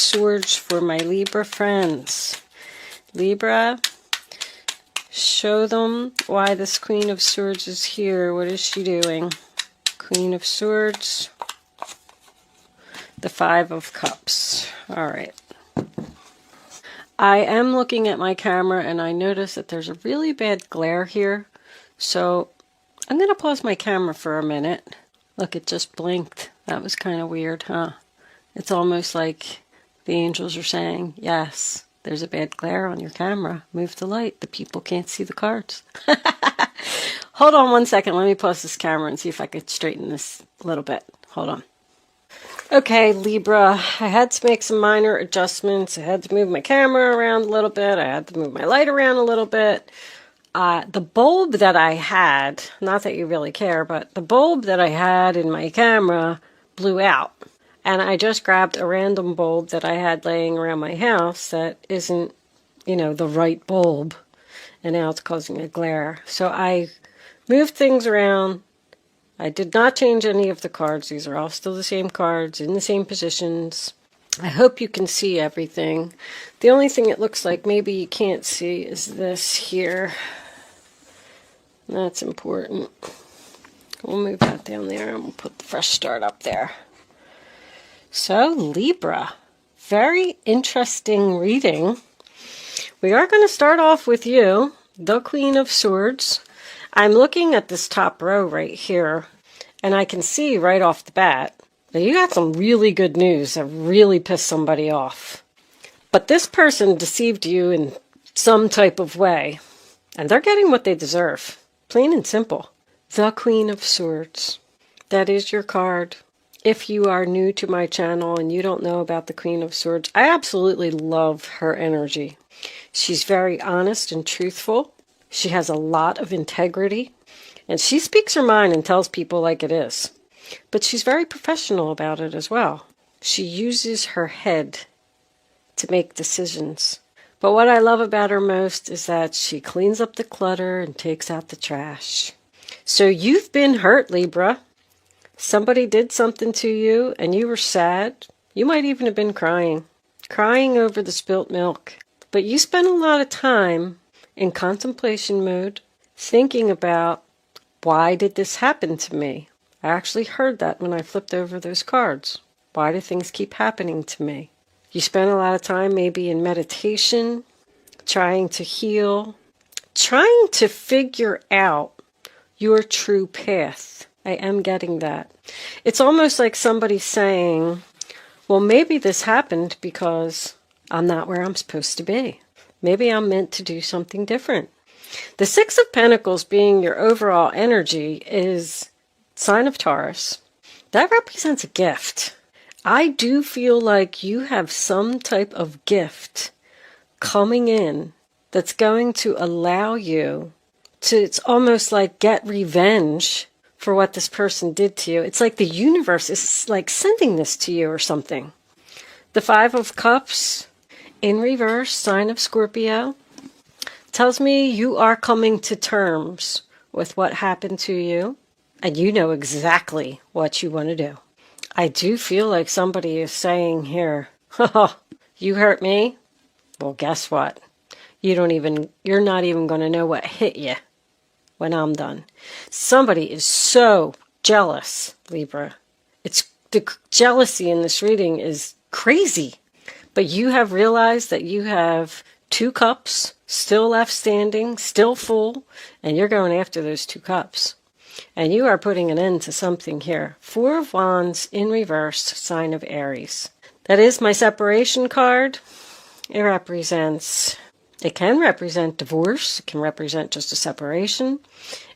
Swords for my Libra friends. Libra, show them why this Queen of Swords is here. What is she doing? Queen of Swords. The Five of Cups. All right. I am looking at my camera and I notice that there's a really bad glare here. So I'm going to pause my camera for a minute. Look, it just blinked. That was kind of weird, huh? It's almost like the angels are saying, yes, there's a bad glare on your camera. Move the light. The people can't see the cards. Hold on one second. Let me pause this camera and see if I could straighten this a little bit. Hold on. Okay, Libra, I had to make some minor adjustments. I had to move my camera around a little bit. I had to move my light around a little bit. The bulb that I had, not that you really care, but the bulb that I had in my camera blew out. And I just grabbed a random bulb that I had laying around my house that isn't, the right bulb. And now it's causing a glare. So I moved things around. I did not change any of the cards. These are all still the same cards in the same positions. I hope you can see everything. The only thing it looks like maybe you can't see is this here. That's important. We'll move that down there and we'll put the fresh start up there. So, Libra, very interesting reading. We are going to start off with you, the Queen of Swords. I'm looking at this top row right here, and I can see right off the bat that you got some really good news that really pissed somebody off. But this person deceived you in some type of way, and they're getting what they deserve. Plain and simple. The Queen of Swords. That is your card. If you are new to my channel and you don't know about the Queen of Swords, I absolutely love her energy. She's very honest and truthful. She has a lot of integrity. And she speaks her mind and tells people like it is. But she's very professional about it as well. She uses her head to make decisions. But what I love about her most is that she cleans up the clutter and takes out the trash. So you've been hurt, Libra. Somebody did something to you and you were sad. You might even have been crying over the spilt milk. But you spent a lot of time in contemplation mode, thinking about, why did this happen to me? I actually heard that when I flipped over those cards. Why do things keep happening to me? You spent a lot of time maybe in meditation, trying to heal, trying to figure out your true path. I am getting that. It's almost like somebody saying, well, maybe this happened because I'm not where I'm supposed to be. Maybe I'm meant to do something different. The Six of Pentacles being your overall energy is sign of Taurus. That represents a gift. I do feel like you have some type of gift coming in that's going to allow you to, it's almost like get revenge for what this person did to you. It's like the universe is like sending this to you or something. The Five of Cups in reverse, sign of Scorpio, tells me you are coming to terms with what happened to you, and you know exactly what you want to do. I do feel like somebody is saying here, oh, you hurt me? Well, guess what? You're not even going to know what hit you when I'm done. Somebody is so jealous, Libra. The jealousy in this reading is crazy. But you have realized that you have 2 cups still left standing, still full, and you're going after those 2 cups. And you are putting an end to something here. 4 of Wands in reverse, sign of Aries. That is my separation card. It can represent divorce. It can represent just a separation.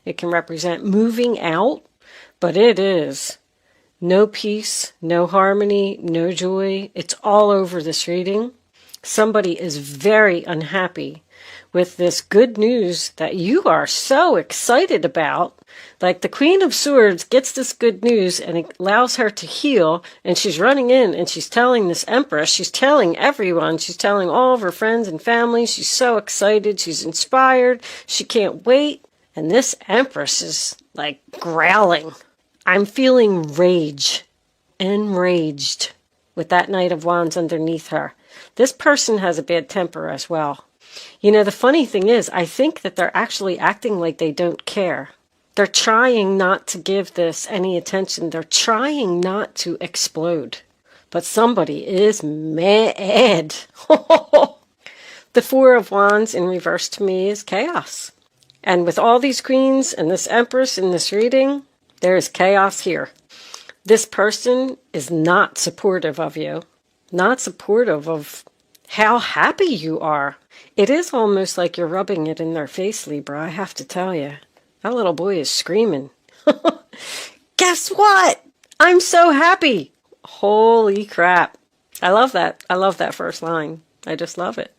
It can represent moving out. But it is no peace, no harmony, no joy. It's all over this reading. Somebody is very unhappy with this good news that you are so excited about. Like the Queen of Swords gets this good news and it allows her to heal, and she's running in and she's telling this Empress, she's telling everyone, she's telling all of her friends and family, she's so excited, she's inspired, she can't wait. And this Empress is like growling. I'm feeling rage, enraged. with that Knight of Wands underneath her. This person has a bad temper as well. You know, the funny thing is, I think that they're actually acting like they don't care. They're trying not to give this any attention. They're trying not to explode. But somebody is mad. The Four of Wands in reverse to me is chaos. And with all these queens and this Empress in this reading, there is chaos here. This person is not supportive of you, not supportive of how happy you are. It is almost like you're rubbing it in their face, Libra, I have to tell you. That little boy is screaming. Guess what? I'm so happy. Holy crap. I love that. I love that first line. I just love it.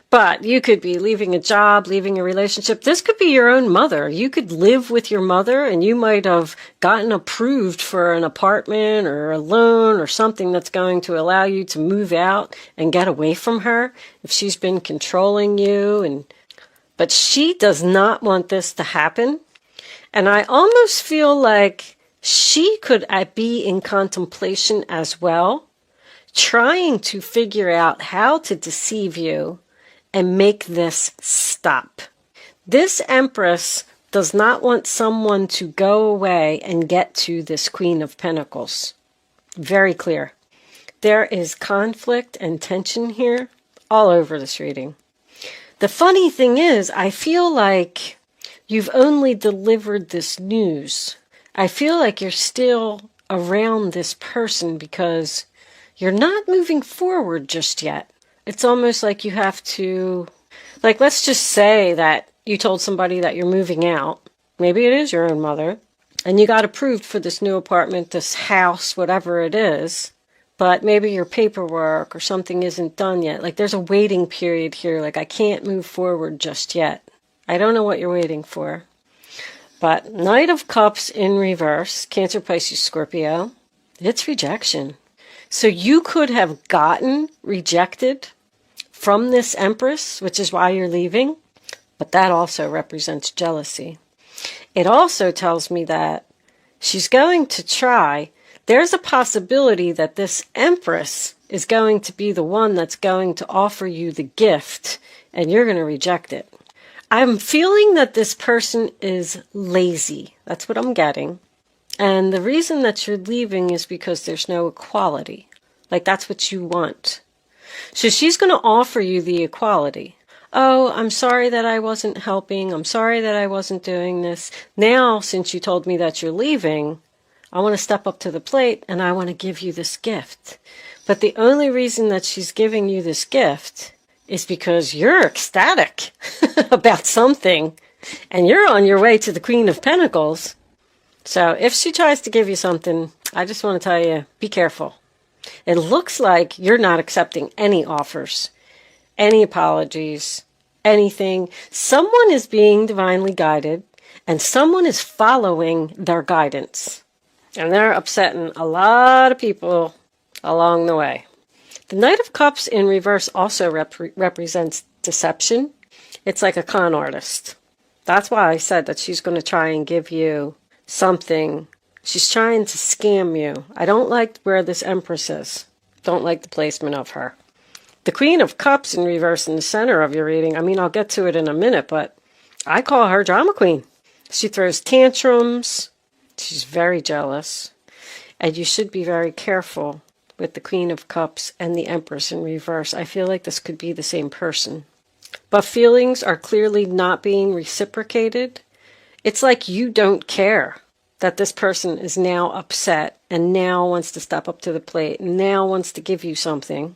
But you could be leaving a job, leaving a relationship. This could be your own mother. You could live with your mother and you might have gotten approved for an apartment or a loan or something that's going to allow you to move out and get away from her if she's been controlling you. But she does not want this to happen. And I almost feel like she could be in contemplation as well, trying to figure out how to deceive you and make this stop. This Empress does not want someone to go away and get to this Queen of Pentacles. Very clear. There is conflict and tension here all over this reading. The funny thing is, I feel like you've only delivered this news. I feel like you're still around this person because you're not moving forward just yet. It's almost like you have to, like, let's just say that you told somebody that you're moving out. Maybe it is your own mother. And you got approved for this new apartment, this house, whatever it is. But maybe your paperwork or something isn't done yet. Like, there's a waiting period here. Like, I can't move forward just yet. I don't know what you're waiting for. But Knight of Cups in reverse, Cancer, Pisces, Scorpio, it's rejection. So you could have gotten rejected from this Empress, which is why you're leaving, but that also represents jealousy. It also tells me that she's going to try. There's a possibility that this Empress is going to be the one that's going to offer you the gift, and you're going to reject it. I'm feeling that this person is lazy. That's what I'm getting. And the reason that you're leaving is because there's no equality. Like, that's what you want. So she's going to offer you the equality. Oh, I'm sorry that I wasn't helping. I'm sorry that I wasn't doing this. Now, since you told me that you're leaving, I want to step up to the plate and I want to give you this gift. But the only reason that she's giving you this gift is because you're ecstatic about something and you're on your way to the Queen of Pentacles. So if she tries to give you something, I just want to tell you, be careful. It looks like you're not accepting any offers, any apologies, anything. Someone is being divinely guided and someone is following their guidance. And they're upsetting a lot of people along the way. The Knight of Cups in reverse also represents deception. It's like a con artist. That's why I said that she's going to try and give you something. She's trying to scam you. I don't like where this Empress is. Don't like the placement of her. The Queen of Cups in reverse in the center of your reading. I mean, I'll get to it in a minute, but I call her drama queen. She throws tantrums. She's very jealous. And you should be very careful with the Queen of Cups and the Empress in reverse. I feel like this could be the same person. But feelings are clearly not being reciprocated. It's like you don't care that this person is now upset and now wants to step up to the plate and now wants to give you something.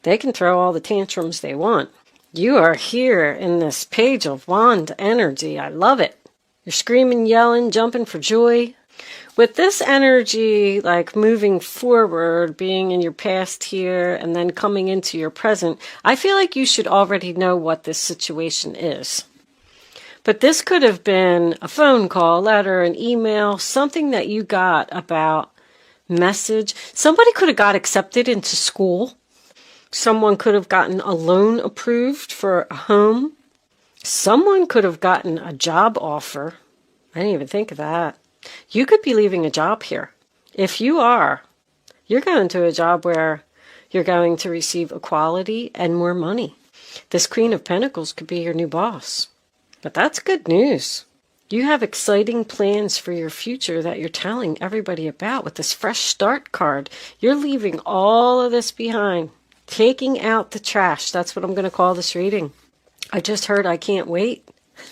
They can throw all the tantrums they want. You are here in this Page of Wand energy. I love it. You're screaming, yelling, jumping for joy. With this energy, like moving forward, being in your past here, and then coming into your present, I feel like you should already know what this situation is. But this could have been a phone call, letter, an email, something that you got about message. Somebody could have got accepted into school. Someone could have gotten a loan approved for a home. Someone could have gotten a job offer. I didn't even think of that. You could be leaving a job here. If you are, You're going to a job where you're going to receive equality and more money. This Queen of Pentacles could be your new boss. But that's good news. You have exciting plans for your future that you're telling everybody about with this fresh start card. You're leaving all of this behind. Taking out the trash. That's what I'm going to call this reading. I just heard I can't wait.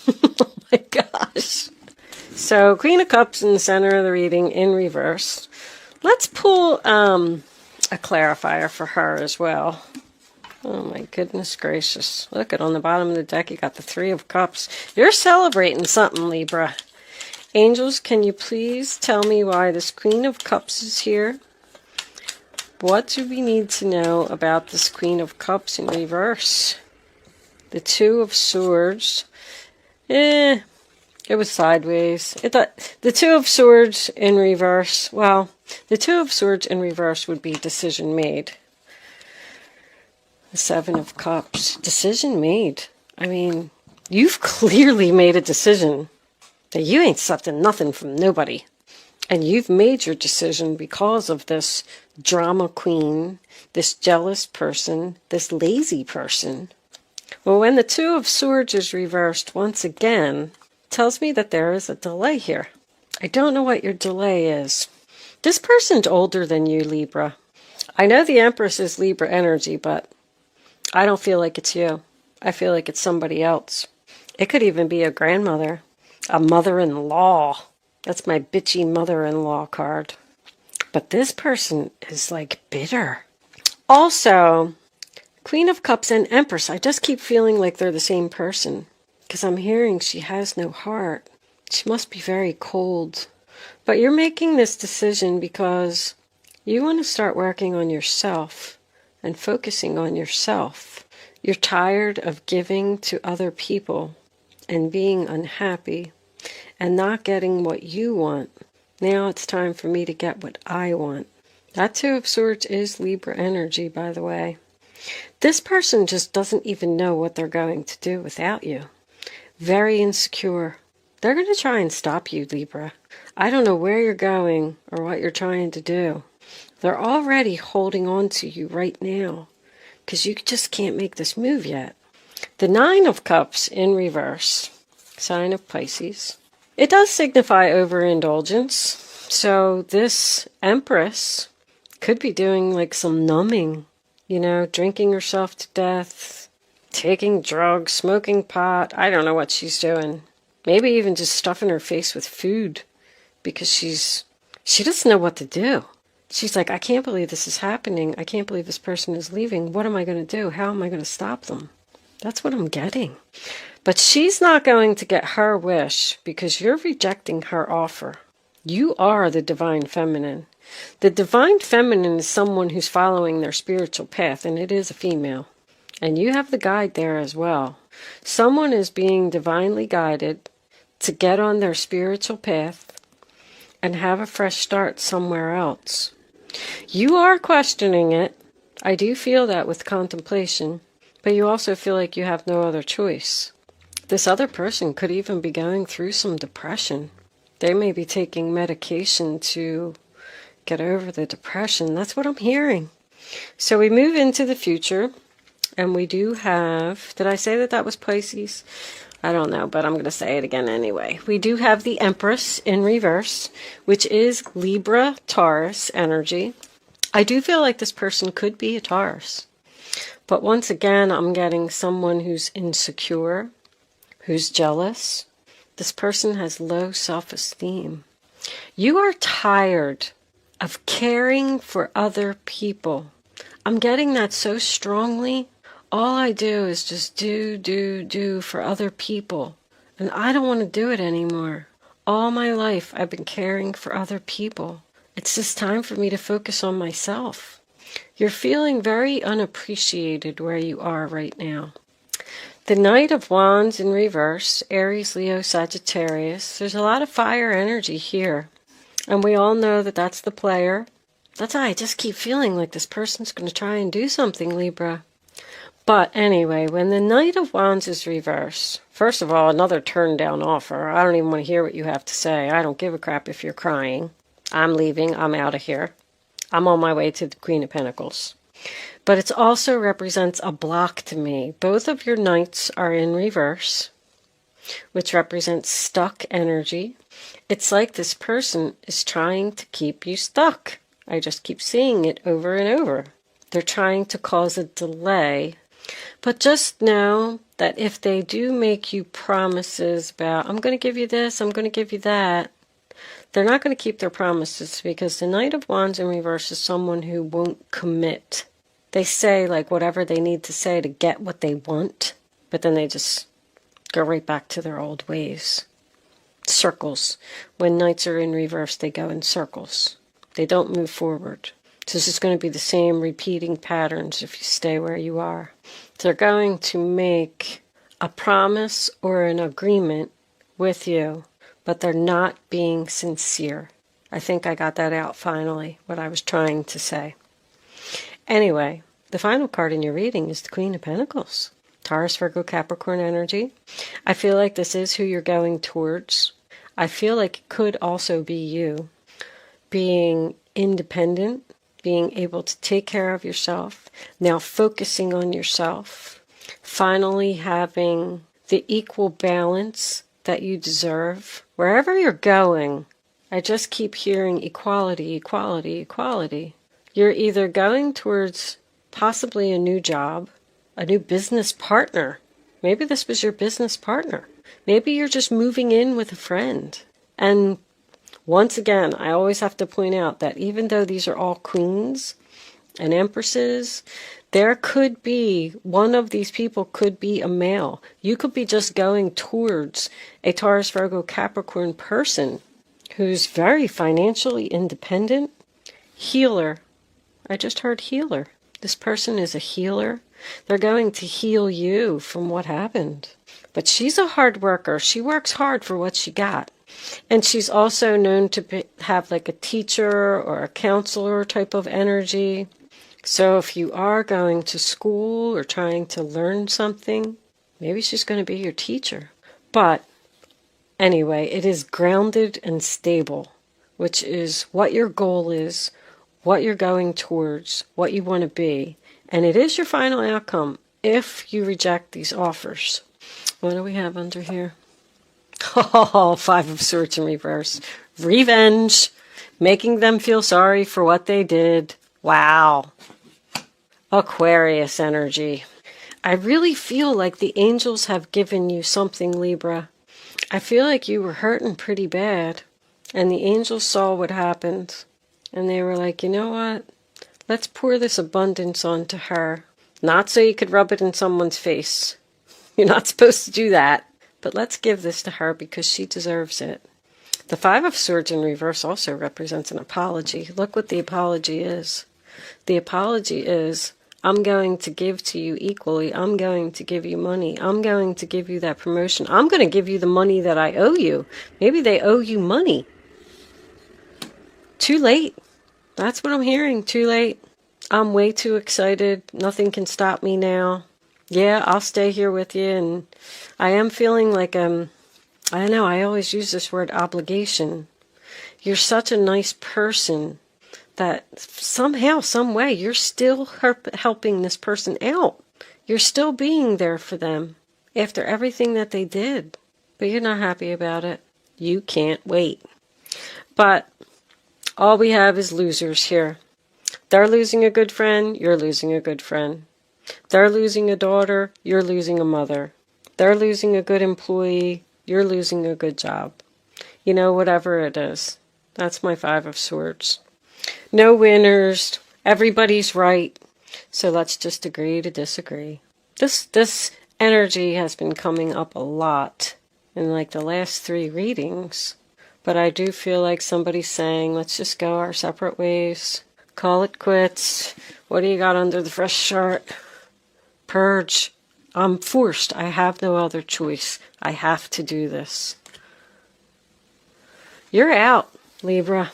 Oh my gosh. So Queen of Cups in the center of the reading in reverse. Let's pull a clarifier for her as well. Oh my goodness gracious. Look at on the bottom of the deck, you got the Three of Cups. You're celebrating something, Libra. Angels, can you please tell me why this Queen of Cups is here? What do we need to know about this Queen of Cups in reverse? The Two of Swords. It was sideways. The Two of Swords in reverse. Well, the Two of Swords in reverse would be decision made. The Seven of Cups. Decision made. I mean, you've clearly made a decision that you ain't accepting nothing from nobody. And you've made your decision because of this drama queen, this jealous person, this lazy person. Well, when the Two of Swords is reversed once again, tells me that there is a delay here. I don't know what your delay is. This person's older than you, Libra. I know the Empress is Libra energy, but I don't feel like it's you. I feel like it's somebody else. It could even be a grandmother, a mother-in-law. That's my bitchy mother-in-law card. But this person is like bitter. Also, Queen of Cups and Empress, I just keep feeling like they're the same person. Because I'm hearing she has no heart. She must be very cold. But you're making this decision because you want to start working on yourself and focusing on yourself. You're tired of giving to other people and being unhappy and not getting what you want. Now it's time for me to get what I want. That Two of Swords is Libra energy, by the way. This person just doesn't even know what they're going to do without you. Very insecure. They're going to try and stop you, Libra. I don't know where you're going or what you're trying to do. They're already holding on to you right now because you just can't make this move yet. The Nine of Cups in reverse, sign of Pisces. It does signify overindulgence. So this Empress could be doing like some numbing, you know, drinking herself to death, taking drugs, smoking pot. I don't know what she's doing. Maybe even just stuffing her face with food because she doesn't know what to do. She's like, I can't believe this is happening. I can't believe this person is leaving. What am I going to do? How am I going to stop them? That's what I'm getting. But she's not going to get her wish because you're rejecting her offer. You are the Divine Feminine. The Divine Feminine is someone who's following their spiritual path, and it is a female. And you have the guide there as well. Someone is being divinely guided to get on their spiritual path and have a fresh start somewhere else. You are questioning it. I do feel that with contemplation, but you also feel like you have no other choice. This other person could even be going through some depression. They may be taking medication to get over the depression. That's what I'm hearing. So we move into the future, and we do have, did I say that that was Pisces? I don't know, but I'm going to say it again anyway. We do have the Empress in reverse, which is Libra Taurus energy. I do feel like this person could be a Taurus. But once again, I'm getting someone who's insecure, who's jealous. This person has low self-esteem. You are tired of caring for other people. I'm getting that so strongly. All I do is just do for other people. And I don't want to do it anymore. All my life I've been caring for other people. It's just time for me to focus on myself. You're feeling very unappreciated where you are right now. The Knight of Wands in reverse, Aries, Leo, Sagittarius. There's a lot of fire energy here. And we all know that that's the player. That's why I just keep feeling like this person's going to try and do something, Libra. But anyway, when the Knight of Wands is reversed, first of all, another turn down offer. I don't even want to hear what you have to say. I don't give a crap if you're crying. I'm leaving. I'm out of here. I'm on my way to the Queen of Pentacles. But it also represents a block to me. Both of your knights are in reverse, which represents stuck energy. It's like this person is trying to keep you stuck. I just keep seeing it over and over. They're trying to cause a delay. But just know that if they do make you promises about, I'm going to give you this, I'm going to give you that, they're not going to keep their promises, because the Knight of Wands in reverse is someone who won't commit. They say like whatever they need to say to get what they want, but then they just go right back to their old ways. Circles. When Knights are in reverse, they go in circles. They don't move forward. So this is going to be the same repeating patterns if you stay where you are. They're going to make a promise or an agreement with you, but they're not being sincere. I think I got that out finally, what I was trying to say. Anyway, the final card in your reading is the Queen of Pentacles. Taurus, Virgo, Capricorn energy. I feel like this is who you're going towards. I feel like it could also be you being independent, being able to take care of yourself, now focusing on yourself, finally having the equal balance that you deserve. Wherever you're going, I just keep hearing equality, equality, equality. You're either going towards possibly a new job, a new business partner. Maybe this was your business partner. Maybe you're just moving in with a friend. And once again, I always have to point out that even though these are all queens and empresses, there could be, one of these people could be a male. You could be just going towards a Taurus, Virgo, Capricorn person who's very financially independent. Healer. I just heard healer. This person is a healer. They're going to heal you from what happened. But she's a hard worker. She works hard for what she got. And she's also known to have like a teacher or a counselor type of energy. So if you are going to school or trying to learn something, maybe she's going to be your teacher. But anyway, it is grounded and stable, which is what your goal is, what you're going towards, what you want to be. And it is your final outcome if you reject these offers. What do we have under here? Oh, Five of Swords in reverse. Revenge. Making them feel sorry for what they did. Wow. Aquarius energy. I really feel like the angels have given you something, Libra. I feel like you were hurting pretty bad. And the angels saw what happened. And they were like, you know what? Let's pour this abundance onto her. Not so you could rub it in someone's face. You're not supposed to do that. But let's give this to her because she deserves it. The Five of Swords in reverse also represents an apology. Look what the apology is. The apology is, I'm going to give to you equally. I'm going to give you money. I'm going to give you that promotion. I'm going to give you the money that I owe you. Maybe they owe you money. Too late. That's what I'm hearing. Too late. I'm way too excited. Nothing can stop me now. Yeah, I'll stay here with you. And I am feeling like, I don't know, I always use this word obligation. You're such a nice person that somehow, some way, you're still helping this person out. You're still being there for them after everything that they did. But you're not happy about it. You can't wait. But all we have is losers here. They're losing a good friend, you're losing a good friend. They're losing a daughter, you're losing a mother. They're losing a good employee, you're losing a good job. You know, whatever it is. That's my Five of Swords. No winners. Everybody's right. So let's just agree to disagree. This energy has been coming up a lot in like the last 3 readings. But I do feel like somebody's saying, let's just go our separate ways. Call it quits. What do you got under the fresh chart? Purge. I'm forced. I have no other choice. I have to do this. You're out, Libra.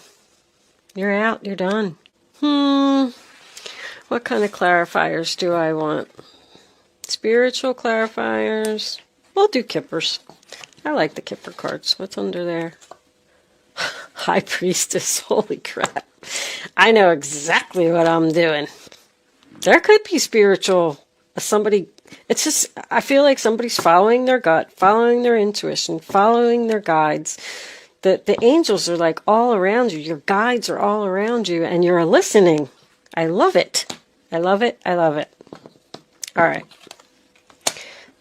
You're out. You're done. What kind of clarifiers do I want? Spiritual clarifiers. We'll do Kippers. I like the Kipper cards. What's under there? High Priestess, holy crap. I know exactly what I'm doing. There could be spiritual, somebody, it's just, I feel like somebody's following their gut, following their intuition, following their guides. The angels are like all around you. Your guides are all around you, and you're listening. I love it. I love it. I love it. All right.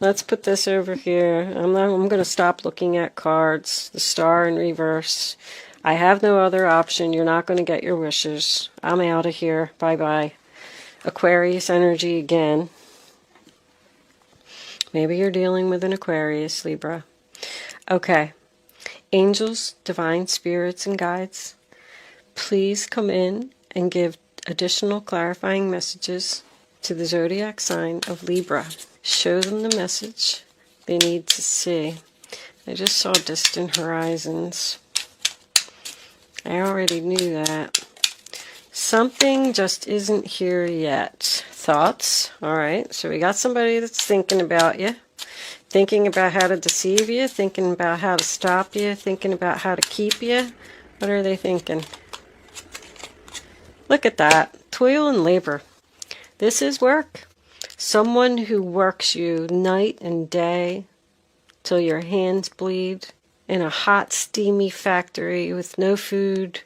Let's put this over here. I'm going to stop looking at cards. The star in reverse. I have no other option. You're not going to get your wishes. I'm out of here. Bye-bye. Aquarius energy again. Maybe you're dealing with an Aquarius, Libra. Okay. Angels, divine spirits, and guides, please come in and give additional clarifying messages to the zodiac sign of Libra. Show them the message they need to see. I just saw distant horizons. I already knew that. Something just isn't here yet. Thoughts? All right, so we got somebody that's thinking about you. Thinking about how to deceive you, thinking about how to stop you, thinking about how to keep you. What are they thinking? Look at that. Toil and labor. This is work. Someone who works you night and day till your hands bleed in a hot, steamy factory with no food.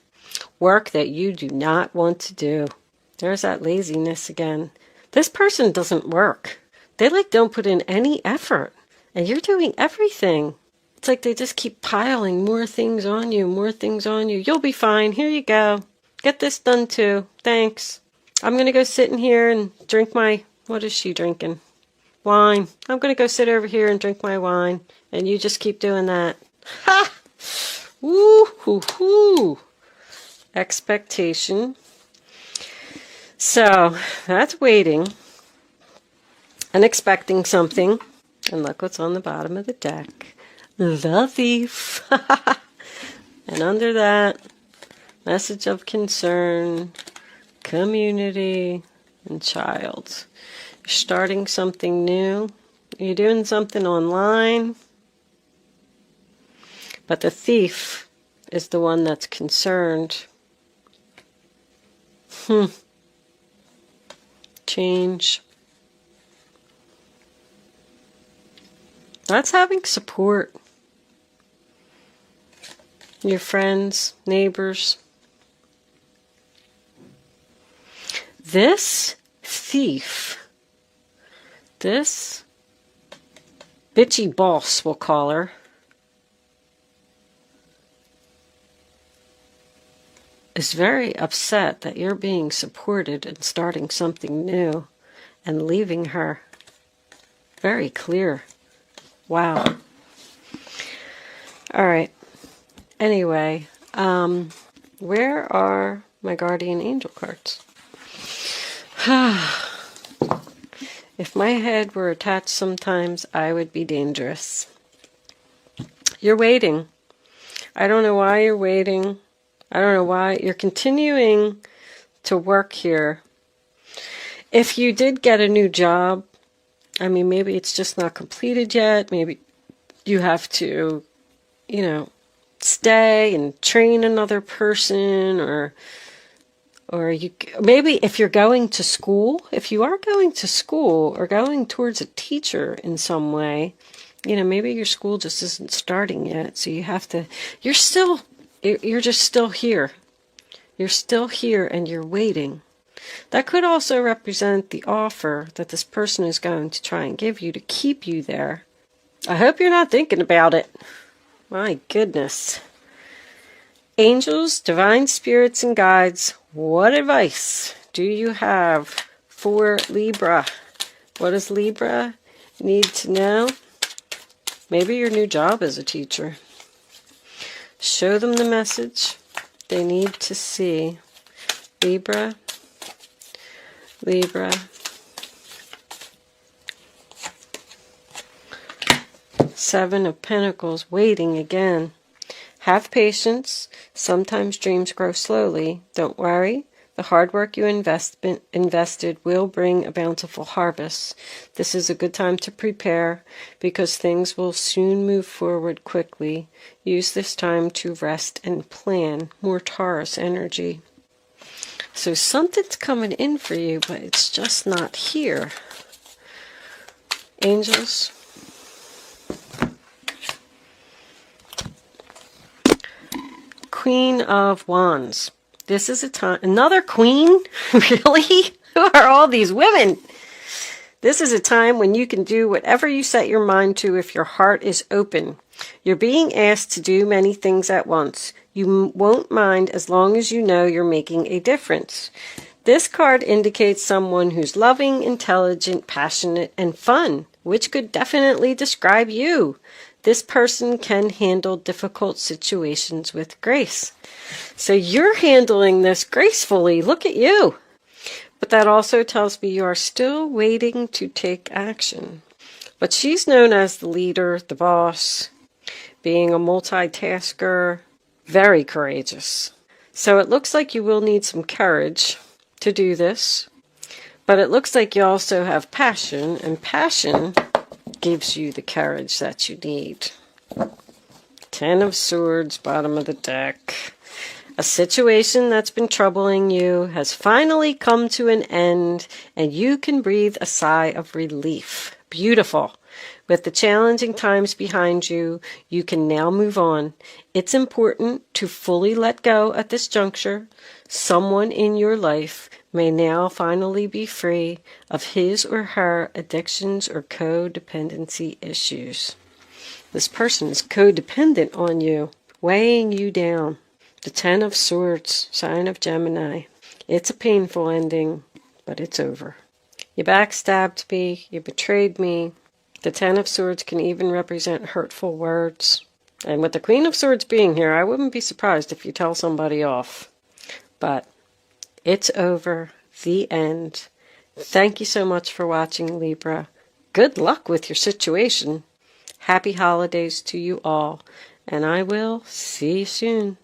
Work that you do not want to do. There's that laziness again. This person doesn't work. They don't put in any effort. And you're doing everything. It's like they just keep piling more things on you, more things on you. You'll be fine. Here you go. Get this done too. Thanks. I'm going to go sit in here and drink my... What is she drinking? Wine. I'm going to go sit over here and drink my wine. And you just keep doing that. Ha! Woo-hoo-hoo! Expectation. So, that's waiting. And expecting something. And look what's on the bottom of the deck. The Thief. And under that, message of concern, community, and child. You're starting something new. You're doing something online. But the thief is the one that's concerned. Change. That's having support. Your friends, neighbors. This thief, this bitchy boss, we'll call her, is very upset that you're being supported and starting something new and leaving her. Very clear. Wow. All right. Anyway, where are my guardian angel cards? If my head were attached sometimes, I would be dangerous. You're waiting. I don't know why you're waiting. I don't know why. You're continuing to work here. If you did get a new job, I mean, maybe it's just not completed yet. Maybe you have to, stay and train another person, or maybe if you're going to school, if you are going to school or going towards a teacher in some way, maybe your school just isn't starting yet. So you have to, you're just still here. You're still here and you're waiting. That could also represent the offer that this person is going to try and give you to keep you there. I hope you're not thinking about it. My goodness. Angels, divine spirits, and guides, what advice do you have for Libra? What does Libra need to know? Maybe your new job as a teacher. Show them the message they need to see. Libra. Seven of Pentacles, waiting again. Have patience. Sometimes dreams grow slowly. Don't worry. The hard work you invested will bring a bountiful harvest. This is a good time to prepare because things will soon move forward quickly. Use this time to rest and plan. More Taurus energy. So something's coming in for you, but it's just not here. Angels. Queen of Wands. This is a time, another queen? Really? Who are all these women? This is a time when you can do whatever you set your mind to if your heart is open. You're being asked to do many things at once. You won't mind as long as you know you're making a difference. This card indicates someone who's loving, intelligent, passionate, and fun, which could definitely describe you. This person can handle difficult situations with grace. So you're handling this gracefully. Look at you. But that also tells me you are still waiting to take action. But she's known as the leader, the boss, being a multitasker, very courageous. So it looks like you will need some courage to do this. But it looks like you also have passion, and passion gives you the courage that you need. 10 of Swords, bottom of the deck. A situation that's been troubling you has finally come to an end, and you can breathe a sigh of relief. Beautiful. With the challenging times behind you, you can now move on. It's important to fully let go at this juncture. Someone in your life may now finally be free of his or her addictions or codependency issues. This person is codependent on you, weighing you down. The 10 of Swords, sign of Gemini. It's a painful ending, but it's over. You backstabbed me, you betrayed me. The 10 of Swords can even represent hurtful words. And with the Queen of Swords being here, I wouldn't be surprised if you tell somebody off. But it's over. The end. Thank you so much for watching, Libra. Good luck with your situation. Happy holidays to you all. And I will see you soon.